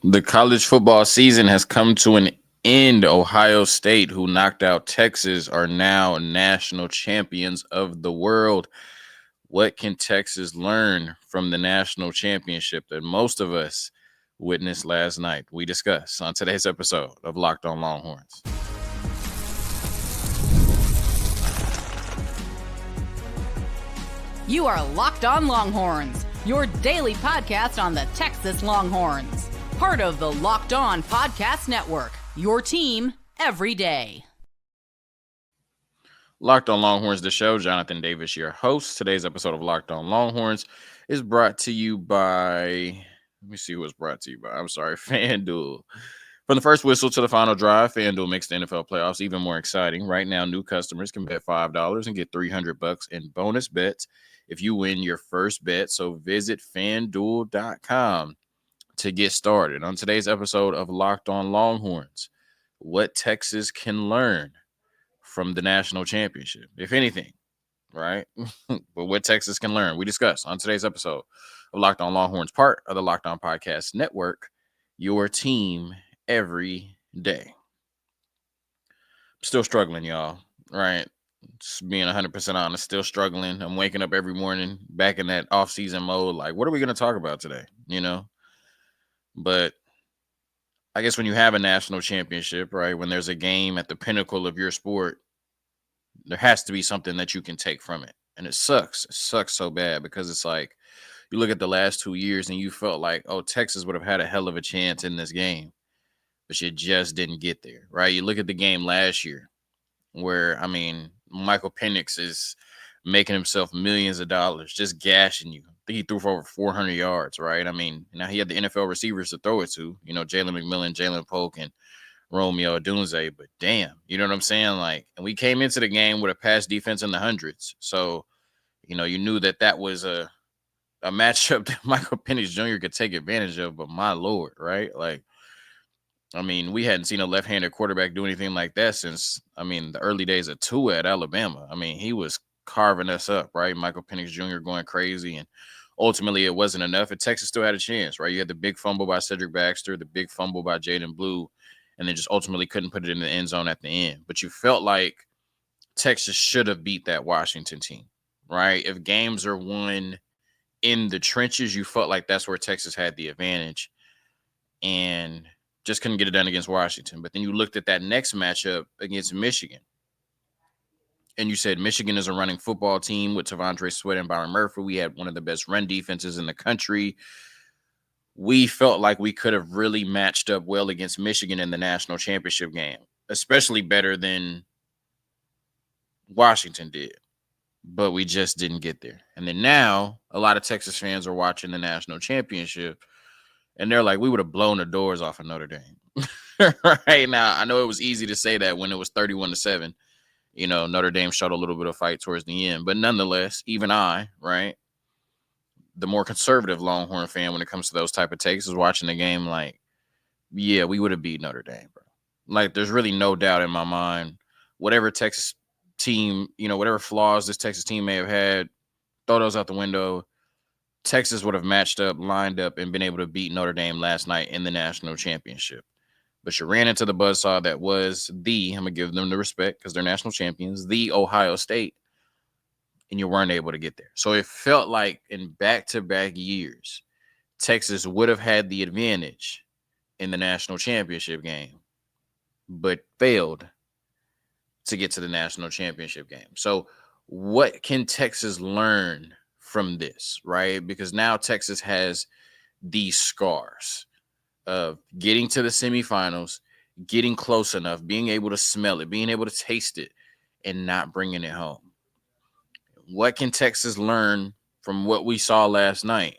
The college football season has come to an end. Ohio State, who knocked out Texas, are now national champions of the world. What can Texas learn from the national championship that most of us witnessed last night? We discuss on today's episode of Locked On Longhorns. You are Locked On Longhorns, your daily podcast on the Texas Longhorns. Part of the Locked On Podcast Network, your team every day. Locked On Longhorns, the show. Jonathan Davis, your host. Today's episode of Locked On Longhorns is brought to you by, let me see who it's brought to you by. I'm sorry, FanDuel. From the first whistle to the final drive, FanDuel makes the NFL playoffs even more exciting. Right now, new customers can bet $5 and get $300 in bonus bets if you win your first bet. So visit FanDuel.com to get started. On today's episode of Locked On Longhorns, what Texas can learn from the national championship, if anything, right? But what Texas can learn, we discuss on today's episode of Locked On Longhorns, part of the Locked On Podcast Network, your team every day. Still struggling, y'all, right? Just being 100% honest, still struggling. I'm waking up every morning back in that off-season mode. Like, what are we going to talk about today? But I guess when you have a national championship, right, when there's a game at the pinnacle of your sport, there has to be something that you can take from it. And it sucks. It sucks so bad because it's like you look at the last 2 years and you felt like, oh, Texas would have had a hell of a chance in this game, but you just didn't get there, right? You look at the game last year where, Michael Penix is making himself millions of dollars, just gashing you. I think he threw for over 400 yards, right? Now he had the NFL receivers to throw it to, Jalen McMillan, Jalen Polk, and Romeo Odunze, but damn, you know what I'm saying? Like, and we came into the game with a pass defense in the hundreds. So, you knew that was a matchup that Michael Penix Jr. could take advantage of, but my Lord, right? Like, we hadn't seen a left-handed quarterback do anything like that since, the early days of Tua at Alabama. He was carving us up, right? Michael Penix Jr. going crazy, and ultimately it wasn't enough. And Texas still had a chance, right? You had the big fumble by Cedric Baxter, the big fumble by Jaden Blue, and then just ultimately couldn't put it in the end zone at the end. But you felt like Texas should have beat that Washington team, right? If games are won in the trenches, you felt like that's where Texas had the advantage. And just couldn't get it done against Washington. But then you looked at that next matchup against Michigan, and you said Michigan is a running football team with Tavondre Sweat and Byron Murphy. We had one of the best run defenses in the country. We felt like we could have really matched up well against Michigan in the national championship game, especially better than Washington did. But we just didn't get there. And then now a lot of Texas fans are watching the national championship, and they're like, we would have blown the doors off of Notre Dame. Right now, I know it was easy to say that when it was 31-7. Notre Dame showed a little bit of fight towards the end. But nonetheless, even I, right, the more conservative Longhorn fan when it comes to those type of takes, is watching the game like, yeah, we would have beat Notre Dame, bro. Like, there's really no doubt in my mind. Whatever Texas team, whatever flaws this Texas team may have had, throw those out the window. Texas would have matched up, lined up, and been able to beat Notre Dame last night in the national championship. But you ran into the buzzsaw that was I'm going to give them the respect because they're national champions, the Ohio State, and you weren't able to get there. So it felt like in back-to-back years, Texas would have had the advantage in the national championship game, but failed to get to the national championship game. So what can Texas learn from this, right? Because now Texas has these scars of getting to the semifinals, getting close enough, being able to smell it, being able to taste it, and not bringing it home. What can Texas learn from what we saw last night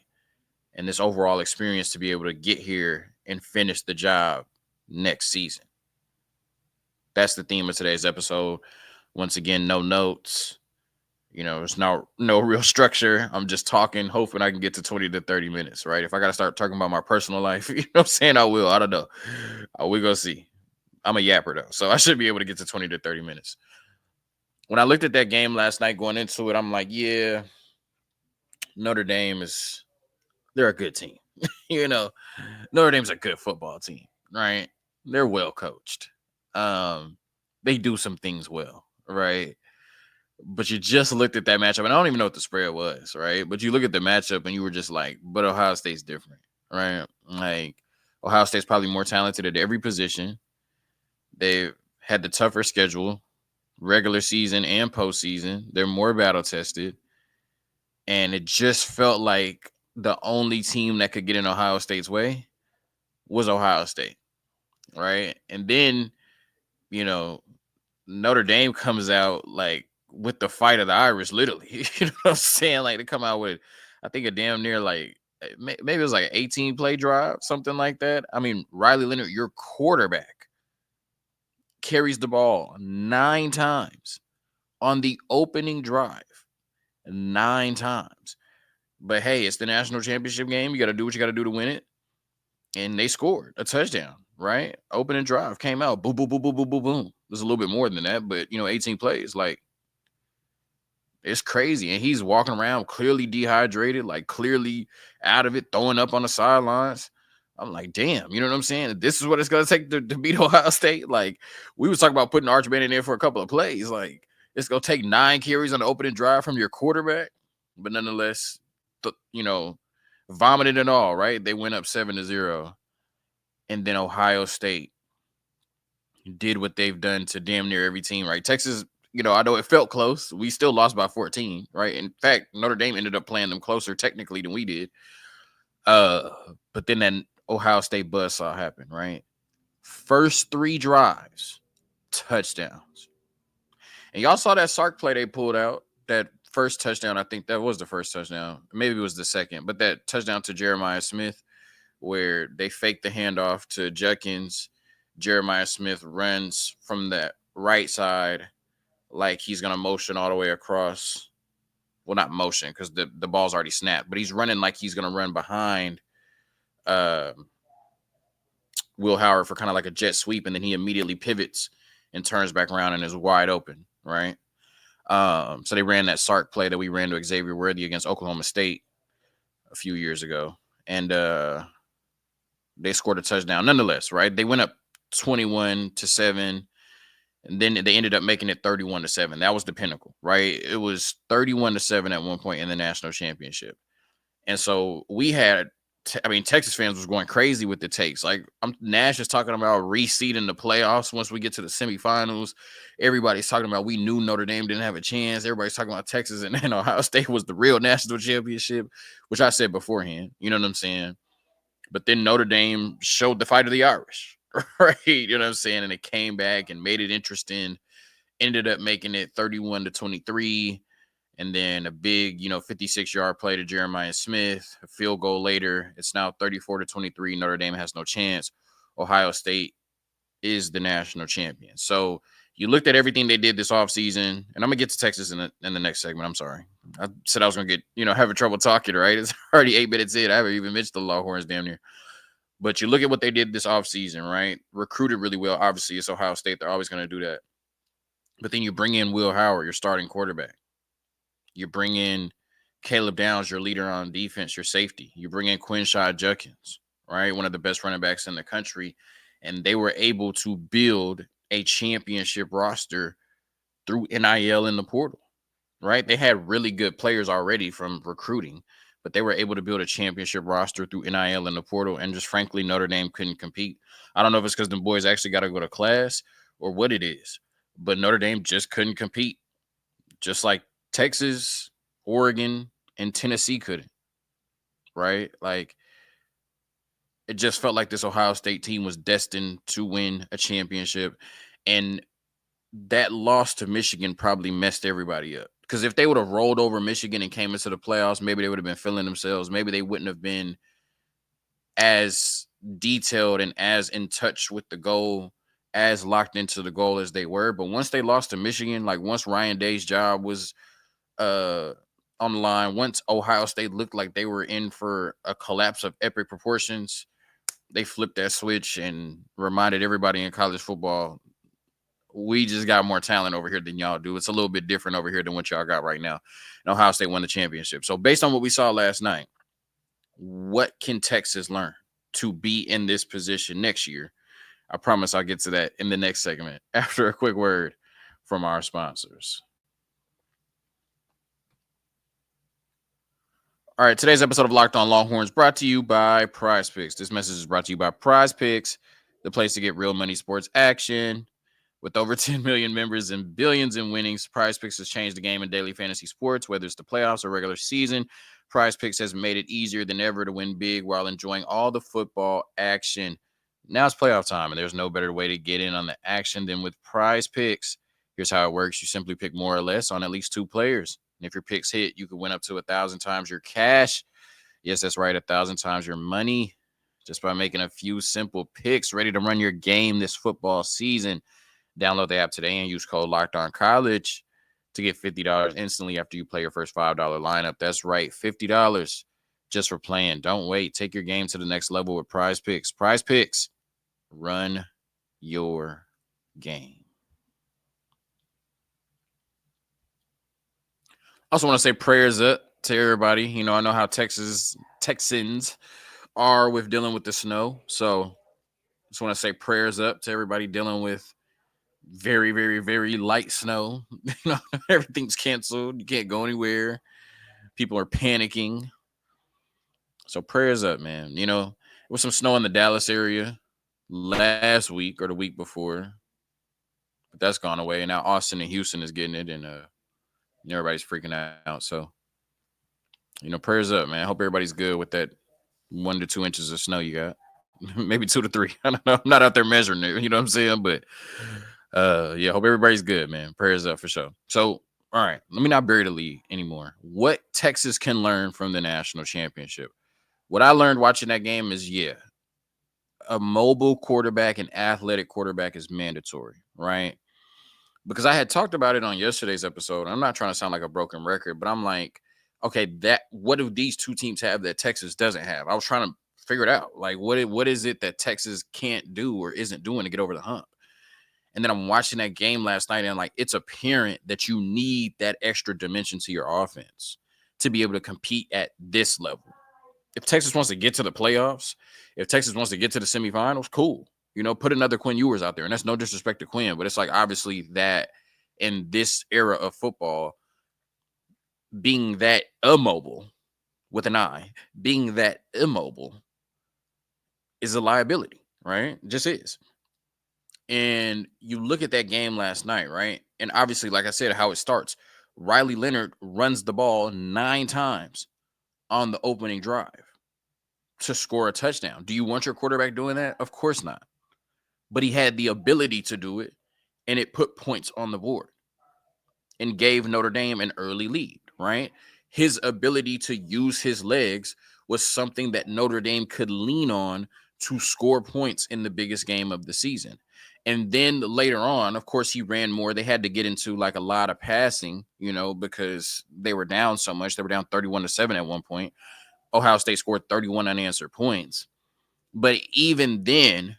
and this overall experience to be able to get here and finish the job next season? That's the theme of today's episode. Once again, no notes. There's no real structure. I'm just talking, hoping I can get to 20 to 30 minutes, right? If I got to start talking about my personal life, you know what I'm saying? I will. I don't know. We're going to see. I'm a yapper, though, so I should be able to get to 20 to 30 minutes. When I looked at that game last night going into it, I'm like, yeah, Notre Dame they're a good team. you know, Notre Dame's a good football team, right? They're well coached. Um, they do some things well, right? But you just looked at that matchup, and I don't even know what the spread was, right? But you look at the matchup, and you were just like, "But Ohio State's different, right? Like Ohio State's probably more talented at every position. They've had the tougher schedule, regular season and postseason. They're more battle tested, and it just felt like the only team that could get in Ohio State's way was Ohio State, right? And then you know Notre Dame comes out like with the fight of the Irish, literally. You know what I'm saying? Like they come out with, I think a damn near like maybe it was like an 18 play drive, something like that. I mean, Riley Leonard, your quarterback, carries the ball 9 times on the opening drive, 9 times. But hey, it's the national championship game. You got to do what you got to do to win it. And they scored a touchdown, right? Opening drive came out, boom, boom, boom, boom, boom, boom, boom. There's a little bit more than that, but 18 plays, like it's crazy. And he's walking around clearly dehydrated, like clearly out of it, throwing up on the sidelines. I'm like, damn, you know what I'm saying? This is what it's gonna take to beat Ohio State. Like, we was talking about putting Archman in there for a couple of plays. Like, it's gonna take 9 carries on the opening drive from your quarterback, but nonetheless, vomited and all, right? They went up 7-0. And then Ohio State did what they've done to damn near every team, right? Texas, I know it felt close. We still lost by 14, right? In fact, Notre Dame ended up playing them closer technically than we did. Uh, but then that Ohio State buzzsaw happened, right? First 3 drives, touchdowns. And y'all saw that Sark play they pulled out. That first touchdown, I think that was the first touchdown. Maybe it was the second, but that touchdown to Jeremiah Smith, where they faked the handoff to Judkins. Jeremiah Smith runs from that right side like he's going to motion all the way across. Well, not motion because the ball's already snapped, but he's running like he's going to run behind uh, Will Howard for kind of like a jet sweep, and then he immediately pivots and turns back around and is wide open, right? So they ran that Sark play that we ran to Xavier Worthy against Oklahoma State a few years ago, and they scored a touchdown nonetheless, right? They went up 21-7, and then they ended up making it 31-7. That was the pinnacle, right? It was 31-7 at one point in the national championship. And so we had, Texas fans was going crazy with the takes. Like, Nash is talking about reseeding the playoffs once we get to the semifinals. Everybody's talking about we knew Notre Dame didn't have a chance. Everybody's talking about Texas and Ohio State was the real national championship, which I said beforehand. You know what I'm saying? But then Notre Dame showed the fight of the Irish, right? You know what I'm saying? And it came back and made it interesting. Ended up making it 31-23. And then a big, 56-yard play to Jeremiah Smith. A field goal later. It's now 34-23. Notre Dame has no chance. Ohio State is the national champion. So you looked at everything they did this offseason, and I'm going to get to Texas in the next segment. I'm sorry. I said I was going to get, having trouble talking, right? It's already 8 minutes in. I haven't even mentioned the Longhorns damn near. But you look at what they did this offseason, right? Recruited really well. Obviously, it's Ohio State. They're always going to do that. But then you bring in Will Howard, your starting quarterback. You bring in Caleb Downs, your leader on defense, your safety. You bring in Quinshad Judkins, right? One of the best running backs in the country. And they were able to build a championship roster through NIL in the portal, right? They had really good players already from recruiting, but they were able to build a championship roster through NIL in the portal. And just frankly, Notre Dame couldn't compete. I don't know if it's because the boys actually got to go to class or what it is, but Notre Dame just couldn't compete. Just like Texas, Oregon, and Tennessee couldn't, right? Like, it just felt like this Ohio State team was destined to win a championship. And that loss to Michigan probably messed everybody up. Because if they would have rolled over Michigan and came into the playoffs, maybe they would have been feeling themselves. Maybe they wouldn't have been as detailed and as in touch with the goal, as locked into the goal as they were. But once they lost to Michigan, like once Ryan Day's job was on the line, once Ohio State looked like they were in for a collapse of epic proportions, they flipped that switch and reminded everybody in college football, we just got more talent over here than y'all do. It's a little bit different over here than what y'all got right now. And Ohio State won the championship. So based on what we saw last night, What can Texas learn to be in this position next year? I promise I'll get to that in the next segment after a quick word from our sponsors. All right, today's episode of Locked On Longhorns brought to you by Prizepicks. This message is brought to you by Prizepicks, the place to get real money sports action. With over 10 million members and billions in winnings, Prizepicks has changed the game in daily fantasy sports, whether it's the playoffs or regular season. Prizepicks has made it easier than ever to win big while enjoying all the football action. Now it's playoff time, and there's no better way to get in on the action than with Prizepicks. Here's how it works. You simply pick more or less on at least two players. And if your picks hit, you can win up to 1,000 times your cash. Yes, that's right, 1,000 times your money just by making a few simple picks ready to run your game this football season. Download the app today and use code LOCKEDONCollege to get $50 instantly after you play your first $5 lineup. That's right, $50 just for playing. Don't wait. Take your game to the next level with Prizepicks. Prizepicks, run your game. I also want to say prayers up to everybody. You know, I know how Texans are with dealing with the snow. So just want to say prayers up to everybody dealing with very, very, very light snow. You know, everything's canceled. You can't go anywhere. People are panicking. So prayers up, man. You know, there was some snow in the Dallas area last week or the week before, but that's gone away. And now Austin and Houston is getting it, and everybody's freaking out. So, you know, prayers up, man. I hope everybody's good with that 1 to 2 inches of snow you got. Maybe 2 to 3. I don't know. I'm not out there measuring it. You know what I'm saying? But yeah, hope everybody's good, man. Prayers up for sure. So, all right, let me not bury the lead anymore. What Texas can learn from the national championship? What I learned watching that game is, yeah, a mobile quarterback, an athletic quarterback is mandatory, right? Because I had talked about it on yesterday's episode. I'm not trying to sound like a broken record, but I'm like, okay, what do these two teams have that Texas doesn't have? I was trying to figure it out. Like, what is it that Texas can't do or isn't doing to get over the hump? And then I'm watching that game last night, and like, it's apparent that you need that extra dimension to your offense to be able to compete at this level. If Texas wants to get to the playoffs, if Texas wants to get to the semifinals, cool. You know, put another Quinn Ewers out there. And that's no disrespect to Quinn, but it's like, obviously, that in this era of football, being that immobile with an I, being that immobile is a liability, right? It just is. And you look at that game last night, right? And obviously, like I said, how it starts, Riley Leonard runs the ball 9 times on the opening drive to score a touchdown. Do you want your quarterback doing that? Of course not. But he had the ability to do it, and it put points on the board and gave Notre Dame an early lead, right? His ability to use his legs was something that Notre Dame could lean on to score points in the biggest game of the season. And then later on, of course, he ran more. They had to get into like a lot of passing, you know, because they were down so much. They were down 31-7 at one point. Ohio State scored 31 unanswered points. But even then,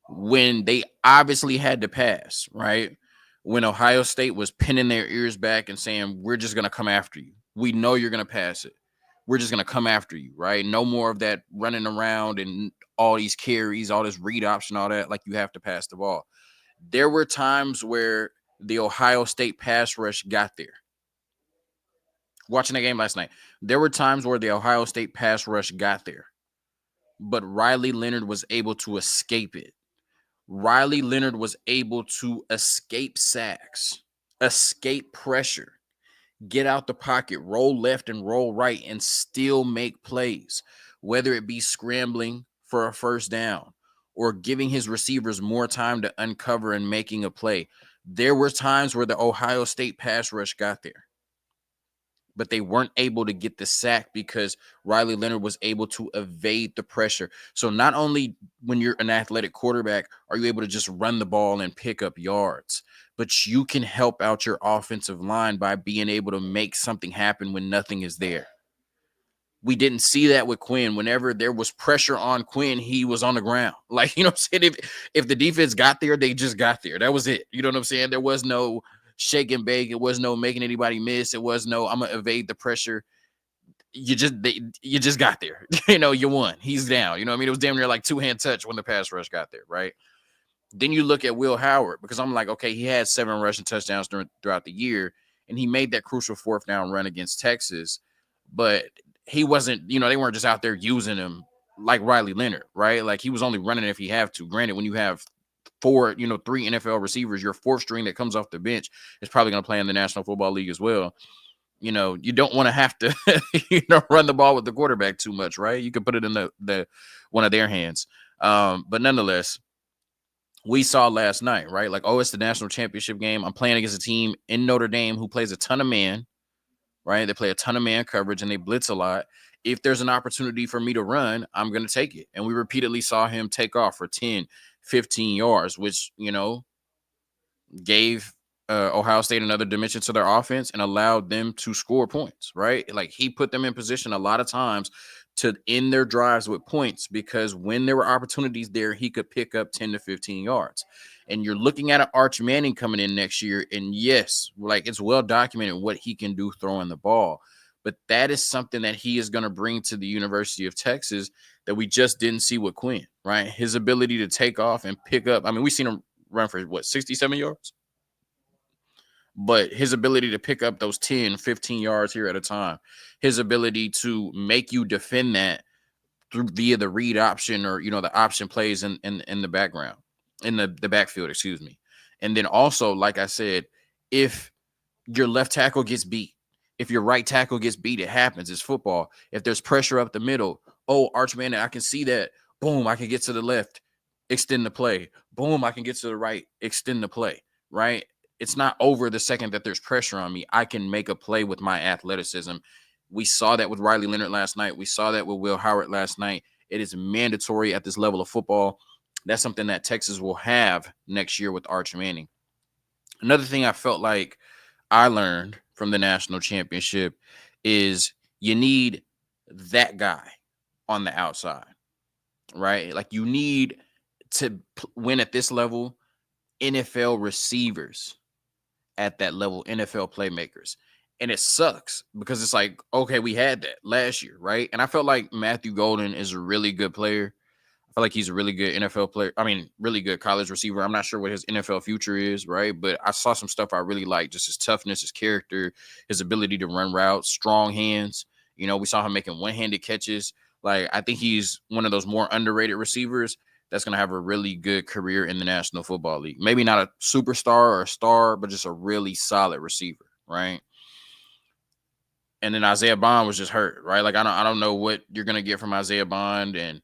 when they obviously had to pass, right? When Ohio State was pinning their ears back and saying, we're just going to come after you. We know you're going to pass it. We're just going to come after you, right? No more of that running around and all these carries, all this read option, all that. Like, you have to pass the ball. There were times where the Ohio State pass rush got there. Watching that game last night, there were times where the Ohio State pass rush got there, but Riley Leonard was able to escape it. Riley Leonard was able to escape sacks, escape pressure, get out the pocket, roll left and roll right, and still make plays, whether it be scrambling for a first down or giving his receivers more time to uncover and making a play. There were times where the Ohio State pass rush got there, but they weren't able to get the sack because Riley Leonard was able to evade the pressure. So not only when you're an athletic quarterback are you able to just run the ball and pick up yards, but you can help out your offensive line by being able to make something happen when nothing is there. We didn't see that with Quinn. Whenever there was pressure on Quinn, he was on the ground. Like, you know what I'm saying? If the defense got there, they just got there. That was it. You know what I'm saying? There was no shake and bake. It was no making anybody miss. It was no, I'm going to evade the pressure. you just got there. You won. He's down. You know what I mean? It was damn near like two-hand touch when the pass rush got there, right? Then you look at Will Howard, because I'm like, okay, he had 7 rushing touchdowns throughout the year, and he made that crucial 4th down run against Texas, but he wasn't, they weren't just out there using him like Riley Leonard, right? Like, he was only running if he have to. Granted, when you have 3 NFL receivers, your 4th string that comes off the bench is probably going to play in the National Football League as well. You don't want to have to, run the ball with the quarterback too much, right? You could put it in the one of their hands. But nonetheless, we saw last night, right? Like, it's the national championship game. I'm playing against a team in Notre Dame who plays a ton of man, right? They play a ton of man coverage and they blitz a lot. If there's an opportunity for me to run, I'm going to take it. And we repeatedly saw him take off for 10, 15 yards, which, gave Ohio State another dimension to their offense and allowed them to score points, right? Like, he put them in position a lot of times to end their drives with points, because when there were opportunities there, he could pick up 10 to 15 yards. And you're looking at an Arch Manning coming in next year. And yes, like, it's well documented what he can do throwing the ball. But that is something that he is going to bring to the University of Texas that we just didn't see with Quinn, right? His ability to take off and pick up. I mean, we've seen him run for 67 yards? But his ability to pick up those 10, 15 yards here at a time, his ability to make you defend that via the read option or, the option plays in the background, in the backfield, excuse me. And then also, like I said, if your left tackle gets beat, if your right tackle gets beat, it happens. It's football. If there's pressure up the middle, Arch Manning, I can see that. Boom, I can get to the left, extend the play. Boom, I can get to the right, extend the play, right? It's not over the second that there's pressure on me. I can make a play with my athleticism. We saw that with Riley Leonard last night. We saw that with Will Howard last night. It is mandatory at this level of football. That's something that Texas will have next year with Arch Manning. Another thing I felt like I learned from the national championship is you need that guy on the outside, right? Like, you need to win at this level, NFL receivers at that level, NFL playmakers. And it sucks because it's like, okay, we had that last year, right? And I felt like Matthew Golden is a really good player. I feel like he's a really good NFL player. I mean, really good college receiver. I'm not sure what his NFL future is, right? But I saw some stuff I really like, just his toughness, his character, his ability to run routes, strong hands. We saw him making one-handed catches. Like, I think he's one of those more underrated receivers that's going to have a really good career in the National Football League. Maybe not a superstar or a star, but just a really solid receiver, right? And then Isaiah Bond was just hurt, right? Like, I don't know what you're going to get from Isaiah Bond, and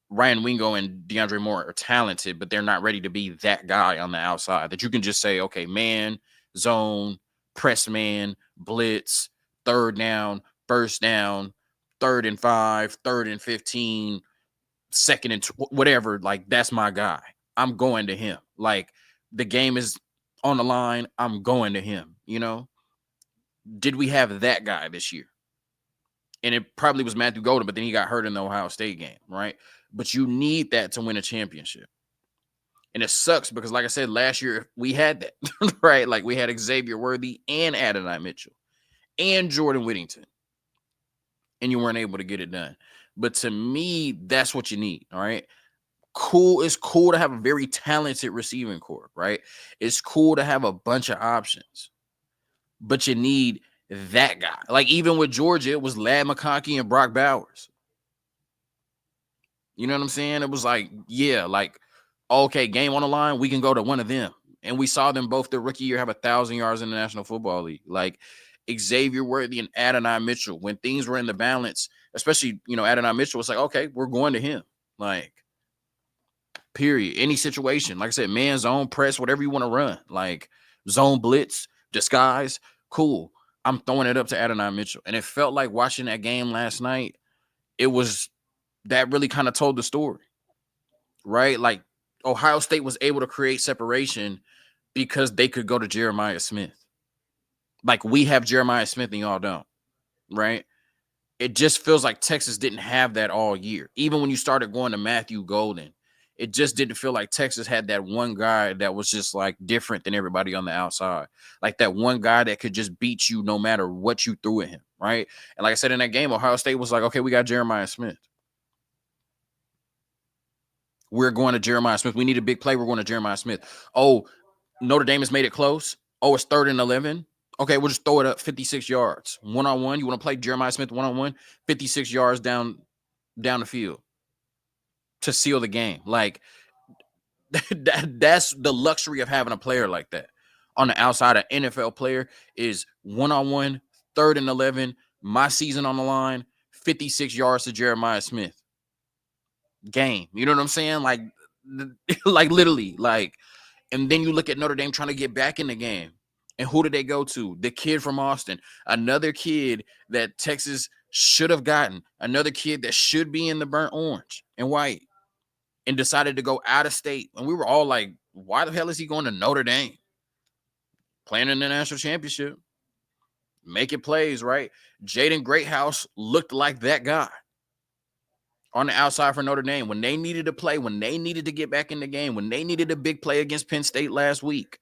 Ryan Wingo and DeAndre Moore are talented, but they're not ready to be that guy on the outside that you can just say, okay, man, zone, press man, blitz, third down, first down, 3rd and 5, 3rd and 15, 2nd and whatever. Like, that's my guy. I'm going to him. Like, the game is on the line. I'm going to him. Did we have that guy this year? And it probably was Matthew Golden, but then he got hurt in the Ohio State game, right? But you need that to win a championship. And it sucks because, like I said, last year we had that, right? Like, we had Xavier Worthy and Adonai Mitchell and Jordan Whittington, and you weren't able to get it done. But to me, that's what you need, all right? It's cool to have a very talented receiving corps, right? It's cool to have a bunch of options, but you need that guy. Like, even with Georgia, it was Ladd McConkey and Brock Bowers. You know what I'm saying? It was like, yeah, like, okay, game on the line, we can go to one of them. And we saw them both the rookie year have 1,000 yards in the National Football League. Like, Xavier Worthy and Adonai Mitchell, when things were in the balance, especially, Adonai Mitchell was like, okay, we're going to him. Like, period. Any situation. Like I said, man, zone, press, whatever you want to run. Like, zone blitz, disguise, cool. I'm throwing it up to Adonai Mitchell. And it felt like watching that game last night, that really kind of told the story, right? Like, Ohio State was able to create separation because they could go to Jeremiah Smith. Like, we have Jeremiah Smith and y'all don't, right? It just feels like Texas didn't have that all year. Even when you started going to Matthew Golden, It just didn't feel like Texas had that one guy that was just like different than everybody on the outside. Like that one guy that could just beat you no matter what you threw at him, right? And like I said in that game, Ohio State was like, okay, we got Jeremiah Smith. We're going to Jeremiah Smith. We need a big play. We're going to Jeremiah Smith. Oh, Notre Dame has made it close. Oh, it's 3rd and 11. Okay, we'll just throw it up 56 yards. One-on-one. You want to play Jeremiah Smith one-on-one? 56 yards down the field to seal the game. Like, that's the luxury of having a player like that. On the outside, an NFL player is one-on-one, 3rd and 11, my season on the line, 56 yards to Jeremiah Smith. Game. You know what I'm saying? Like literally, like, and then you look at Notre Dame trying to get back in the game. And who did they go to? The kid from Austin, another kid that Texas should have gotten, another kid that should be in the burnt orange and white, and decided to go out of state. And we were all like, why the hell is he going to Notre Dame? Playing in the national championship, making plays, right? Jaden Greathouse looked like that guy on the outside for Notre Dame. When they needed to play, when they needed to get back in the game, when they needed a big play against Penn State last week,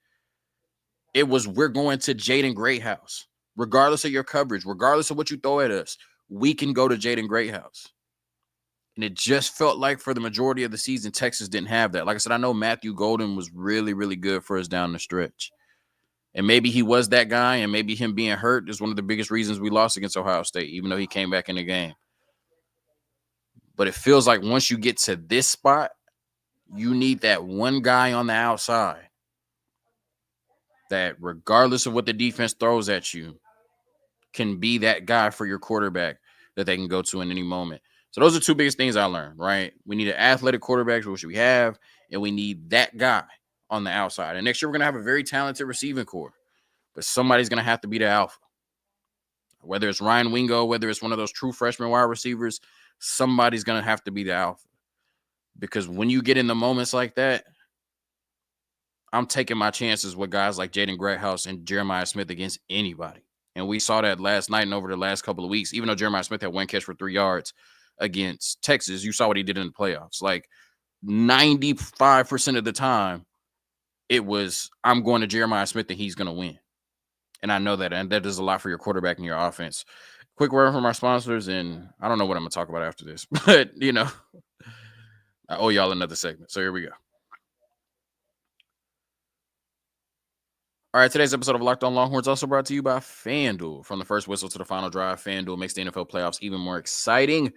it was, we're going to Jaden Greathouse. Regardless of your coverage, regardless of what you throw at us, we can go to Jaden Greathouse. And it just felt like for the majority of the season, Texas didn't have that. Like I said, I know Matthew Golden was really, really good for us down the stretch. And maybe he was that guy, and maybe him being hurt is one of the biggest reasons we lost against Ohio State, even though he came back in the game. But it feels like once you get to this spot, you need that one guy on the outside that, regardless of what the defense throws at you, can be that guy for your quarterback that they can go to in any moment. So those are two biggest things I learned, right? We need an athletic quarterback, which we have, and we need that guy on the outside. And next year, we're going to have a very talented receiving core, but somebody's going to have to be the alpha. Whether it's Ryan Wingo, whether it's one of those true freshman wide receivers, somebody's going to have to be the alpha. Because when you get in the moments like that, I'm taking my chances with guys like Jaden Greathouse and Jeremiah Smith against anybody. And we saw that last night and over the last couple of weeks. Even though Jeremiah Smith had one catch for 3 yards against Texas, you saw what he did in the playoffs. Like 95% of the time, it was, I'm going to Jeremiah Smith and he's going to win. And I know that. And that does a lot for your quarterback and your offense. Quick word from our sponsors. And I don't know what I'm going to talk about after this. But, you know, I owe y'all another segment. So here we go. All right, today's episode of Locked On Longhorns also brought to you by FanDuel. From the first whistle to the final drive, FanDuel makes the NFL playoffs even more exciting.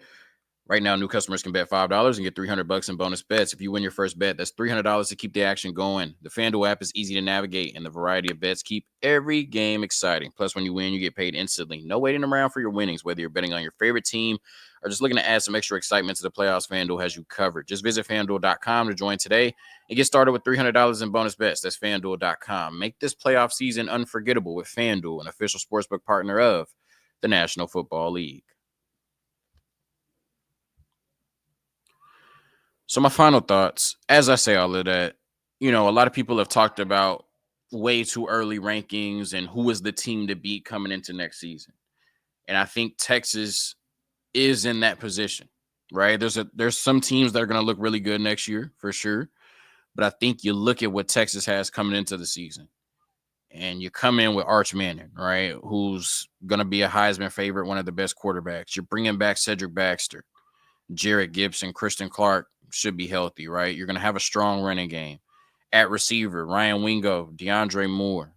Right now, new customers can bet $5 and get $300 in bonus bets. If you win your first bet, that's $300 to keep the action going. The FanDuel app is easy to navigate, and the variety of bets keep every game exciting. Plus, when you win, you get paid instantly. No waiting around for your winnings, whether you're betting on your favorite team or just looking to add some extra excitement to the playoffs. FanDuel has you covered. Just visit FanDuel.com to join today and get started with $300 in bonus bets. That's FanDuel.com. Make this playoff season unforgettable with FanDuel, an official sportsbook partner of the National Football League. So my final thoughts, as I say all of that, you know, a lot of people have talked about way too early rankings and who is the team to beat coming into next season. And I think Texas is in that position, right? There's some teams that are going to look really good next year for sure. But I think you look at what Texas has coming into the season and you come in with Arch Manning, right? Who's going to be a Heisman favorite, one of the best quarterbacks. You're bringing back Cedric Baxter, Jarrett Gibson, Christian Clark should be healthy, right? You're going to have a strong running game. At receiver, Ryan Wingo, DeAndre Moore,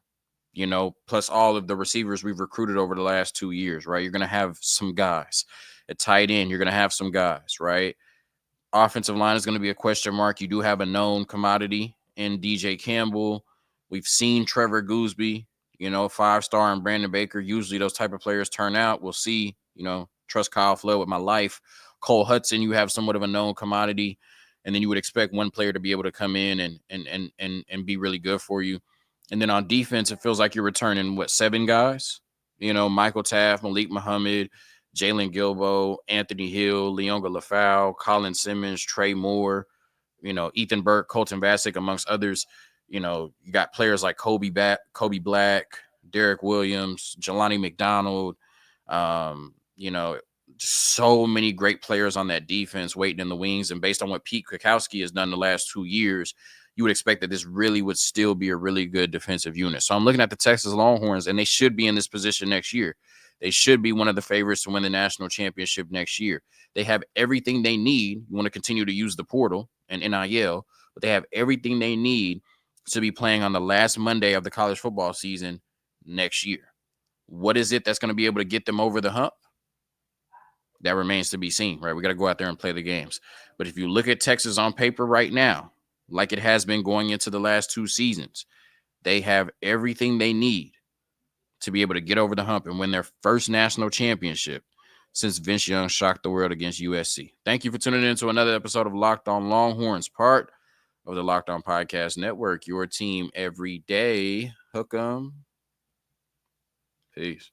you know, plus all of the receivers we've recruited over the last 2 years, right? You're going to have some guys. At tight end, you're going to have some guys, right? Offensive line is going to be a question mark. You do have a known commodity in DJ Campbell. We've seen Trevor Gooseby, you know, 5-star, and Brandon Baker. Usually those type of players turn out. We'll see, you know, trust Kyle Flood with my life. Cole Hudson, you have somewhat of a known commodity, and then you would expect one player to be able to come in and be really good for you. And then on defense, it feels like you're returning, 7 guys? You know, Michael Taft, Malik Muhammad, Jalen Gilbo, Anthony Hill, Leonga Lafau, Colin Simmons, Trey Moore, you know, Ethan Burke, Colton Vasek, amongst others. You know, you got players like Kobe Black, Derek Williams, Jelani McDonald, you know, so many great players on that defense waiting in the wings. And based on what Pete Kwiatkowski has done the last 2 years, you would expect that this really would still be a really good defensive unit. So I'm looking at the Texas Longhorns, and they should be in this position next year. They should be one of the favorites to win the national championship next year. They have everything they need. You want to continue to use the portal and NIL, but they have everything they need to be playing on the last Monday of the college football season next year. What is it that's going to be able to get them over the hump? That remains to be seen, right? We got to go out there and play the games. But if you look at Texas on paper right now, like it has been going into the last 2 seasons, they have everything they need to be able to get over the hump and win their first national championship since Vince Young shocked the world against USC. Thank you for tuning in to another episode of Locked On Longhorns, part of the Locked On Podcast Network, your team every day. Hook 'em. Peace.